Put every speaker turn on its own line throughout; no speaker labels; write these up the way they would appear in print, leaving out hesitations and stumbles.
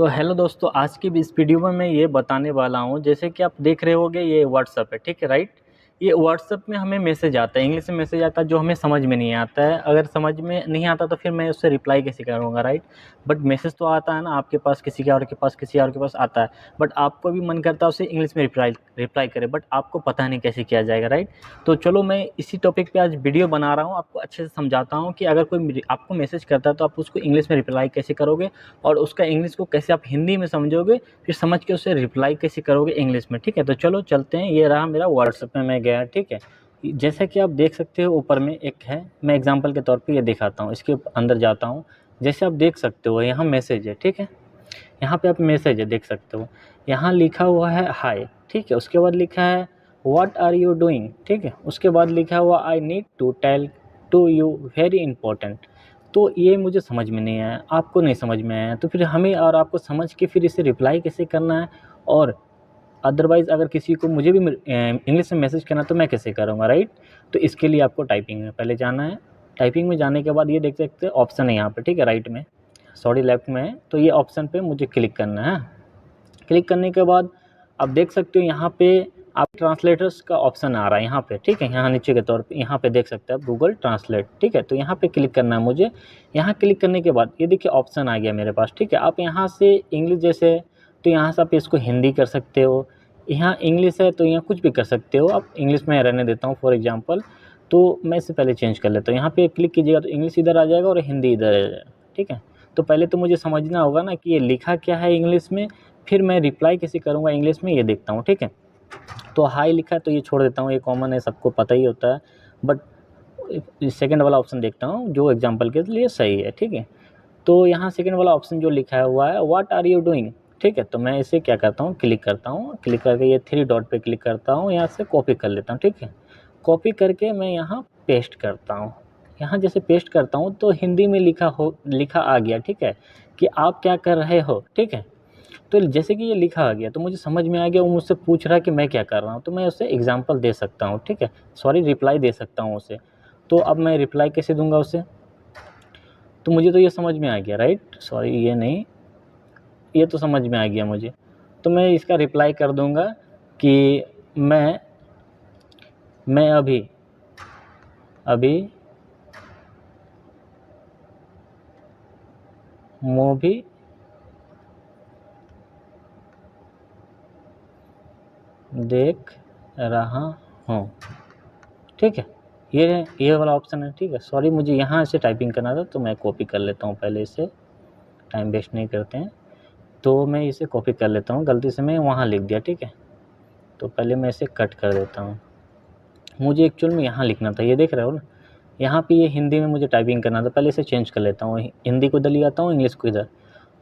तो हेलो दोस्तों, आज की इस वीडियो में मैं ये बताने वाला हूँ। जैसे कि आप देख रहे होंगे, ये व्हाट्सअप है, ठीक है, राइट। ये व्हाट्सअप में हमें मैसेज आता है, इंग्लिश में मैसेज आता है जो हमें समझ में नहीं आता है। अगर समझ में नहीं आता तो फिर मैं उससे रिप्लाई कैसे करूँगा, राइट। बट मैसेज तो आता है ना आपके पास, किसी के और के पास, किसी और के पास आता है। बट आपको भी मन करता है उसे इंग्लिश में रिप्लाई करे, बट आपको पता नहीं कैसे किया जाएगा, राइट। तो चलो मैं इसी टॉपिक पे आज वीडियो बना रहा हूँ, आपको अच्छे से समझाता हूँ कि अगर कोई आपको मैसेज करता है तो आप उसको इंग्लिश में रिप्लाई कैसे करोगे, और उसका इंग्लिश को कैसे आप हिंदी में समझोगे, फिर समझ के उसे रिप्लाई कैसे करोगे इंग्लिश में, ठीक है। तो चलो चलते हैं। ये रहा मेरा व्हाट्सएप में मैं गया, ठीक है। जैसा कि आप देख सकते हो ऊपर में एक है, मैं एग्जांपल के तौर पे ये दिखाता हूँ, इसके अंदर जाता हूँ। जैसे आप देख सकते हो यहाँ मैसेज है, ठीक है। यहाँ पे आप मैसेज है देख सकते हो, यहाँ लिखा हुआ है हाय, ठीक है। उसके बाद लिखा है व्हाट आर यू डूइंग, ठीक है। उसके बाद लिखा हुआ I need to tell to you very important. तो ये मुझे समझ में नहीं आया, आपको नहीं समझ में आया, तो फिर हमें और आपको समझ के फिर इसे रिप्लाई कैसे करना है। और अदरवाइज़ अगर किसी को मुझे भी इंग्लिश में मैसेज करना तो मैं कैसे करूँगा, राइट। तो इसके लिए आपको टाइपिंग में पहले जाना है। टाइपिंग में जाने के बाद ये देख सकते हैं ऑप्शन है यहाँ पे, ठीक है, राइट में, सॉरी लेफ्ट में है। तो ये ऑप्शन पे मुझे क्लिक करना है। क्लिक करने के बाद आप देख सकते हो यहाँ पे आप ट्रांसलेटर्स का ऑप्शन आ रहा है यहाँ पे, ठीक है। यहाँ नीचे के तौर पे यहाँ पे देख सकते हैं आप गूगल ट्रांसलेट, ठीक है। तो यहाँ पे क्लिक करना है मुझे। यहाँ क्लिक करने के बाद ये देखिए ऑप्शन आ गया मेरे पास, ठीक है। आप यहाँ से इंग्लिश जैसे, तो यहाँ से आप इसको हिंदी कर सकते हो। यहाँ इंग्लिश है तो यहाँ कुछ भी कर सकते हो। आप इंग्लिश में रहने देता हूँ फॉर एग्जाम्पल, तो मैं इससे पहले चेंज कर लेता हूँ। यहाँ पे क्लिक कीजिएगा तो इंग्लिश इधर आ जाएगा और हिंदी इधर आ जाएगा, ठीक है। तो पहले तो मुझे समझना होगा ना कि ये लिखा क्या है इंग्लिश में, फिर मैं रिप्लाई कैसे करूँगा इंग्लिश में, ये देखता हूँ, ठीक है। तो हाई लिखा है तो ये छोड़ देता हूँ, ये कॉमन है, सबको पता ही होता है। बट सेकंड वाला ऑप्शन देखता हूँ जो एग्जांपल के लिए सही है, ठीक है। तो यहाँ सेकंड वाला ऑप्शन जो लिखा हुआ है व्हाट आर यू डूइंग, ठीक है। तो मैं इसे क्या करता हूँ, क्लिक करता हूँ। क्लिक करके ये थ्री डॉट पे क्लिक करता हूँ, यहाँ से कॉपी कर लेता हूँ, ठीक है। कॉपी करके मैं यहाँ पेस्ट करता हूँ। यहाँ जैसे पेस्ट करता हूँ तो हिंदी में लिखा आ गया, ठीक है, कि आप क्या कर रहे हो, ठीक है। तो जैसे कि ये लिखा आ गया तो मुझे समझ में आ गया, वो मुझसे पूछ रहा है कि मैं क्या कर रहा हूँ, तो मैं उससे एग्जांपल दे सकता हूँ, ठीक है, सॉरी रिप्लाई दे सकता हूँ उसे। तो अब मैं रिप्लाई कैसे दूंगा उसे, तो मुझे तो ये समझ में आ गया, राइट, सॉरी ये नहीं, ये तो समझ में आ गया मुझे। तो मैं इसका रिप्लाई कर दूंगा कि मैं अभी अभी मूवी देख रहा हूँ, ठीक है। ये वाला ऑप्शन है, ठीक है। सॉरी मुझे यहाँ से टाइपिंग करना था तो मैं कॉपी कर लेता हूँ पहले इसे, टाइम वेस्ट नहीं करते हैं। तो मैं इसे कॉपी कर लेता हूँ, गलती से मैं वहाँ लिख दिया, ठीक है। तो पहले मैं इसे कट कर देता हूँ। मुझे एक्चुअल में यहाँ लिखना था, ये देख रहे हो ना, यहाँ पे ये हिंदी में मुझे टाइपिंग करना था। पहले इसे चेंज कर लेता हूँ, हिंदी को इधर ले आता हूँ, इंग्लिश को इधर।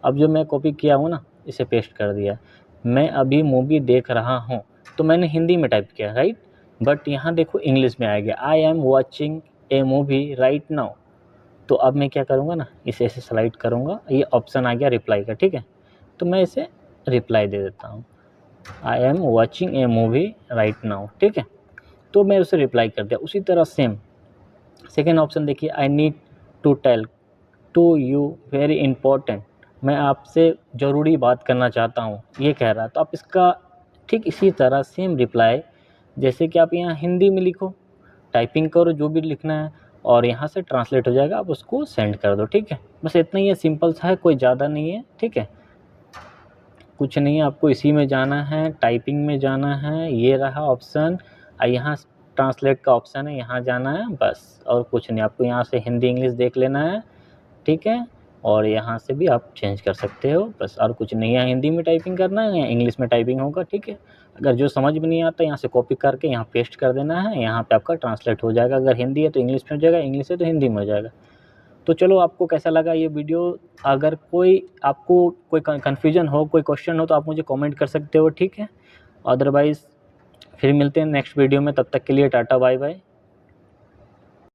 अब जो मैं कॉपी किया हूँ ना, इसे पेस्ट कर दिया। मैं अभी मूवी देख रहा हूँ, तो मैंने हिंदी में टाइप किया, राइट। बट यहाँ देखो इंग्लिश में आ गया, I am watching A movie right now. तो अब मैं क्या करूँगा ना, इसे ऐसे स्लाइड करूँगा, ये ऑप्शन आ गया रिप्लाई का, ठीक है। तो मैं इसे रिप्लाई दे देता हूँ, I am watching A movie right now, ठीक है। तो मैं उसे रिप्लाई कर दिया। उसी तरह सेम सेकेंड ऑप्शन देखिए, I need to tell to you very important, मैं आपसे ज़रूरी बात करना चाहता हूँ, ये कह रहा है। तो आप इसका ठीक इसी तरह सेम रिप्लाई, जैसे कि आप यहाँ हिंदी में लिखो, टाइपिंग करो जो भी लिखना है, और यहाँ से ट्रांसलेट हो जाएगा, आप उसको सेंड कर दो, ठीक है। बस इतना ही है, सिंपल सा है, कोई ज़्यादा नहीं है, ठीक है। कुछ नहीं है, आपको इसी में जाना है, टाइपिंग में जाना है, ये रहा ऑप्शन, यहाँ ट्रांसलेट का ऑप्शन है, यहाँ जाना है, बस और कुछ नहीं। आपको यहाँ से हिंदी इंग्लिश देख लेना है, ठीक है। और यहाँ से भी आप चेंज कर सकते हो, बस और कुछ नहीं है। हिंदी में टाइपिंग करना है या इंग्लिश में टाइपिंग होगा, ठीक है। अगर जो समझ में नहीं आता यहाँ से कॉपी करके यहाँ पेस्ट कर देना है, यहाँ पे आपका ट्रांसलेट हो जाएगा। अगर हिंदी है तो इंग्लिश में हो जाएगा, इंग्लिश है तो हिंदी में हो जाएगा। तो चलो, आपको कैसा लगा ये वीडियो। अगर आपको कोई कन्फ्यूजन हो, कोई क्वेश्चन हो, तो आप मुझे कमेंट कर सकते हो, ठीक है। अदरवाइज़ फिर मिलते हैं नेक्स्ट वीडियो में, तब तक के लिए टाटा बाय बाय।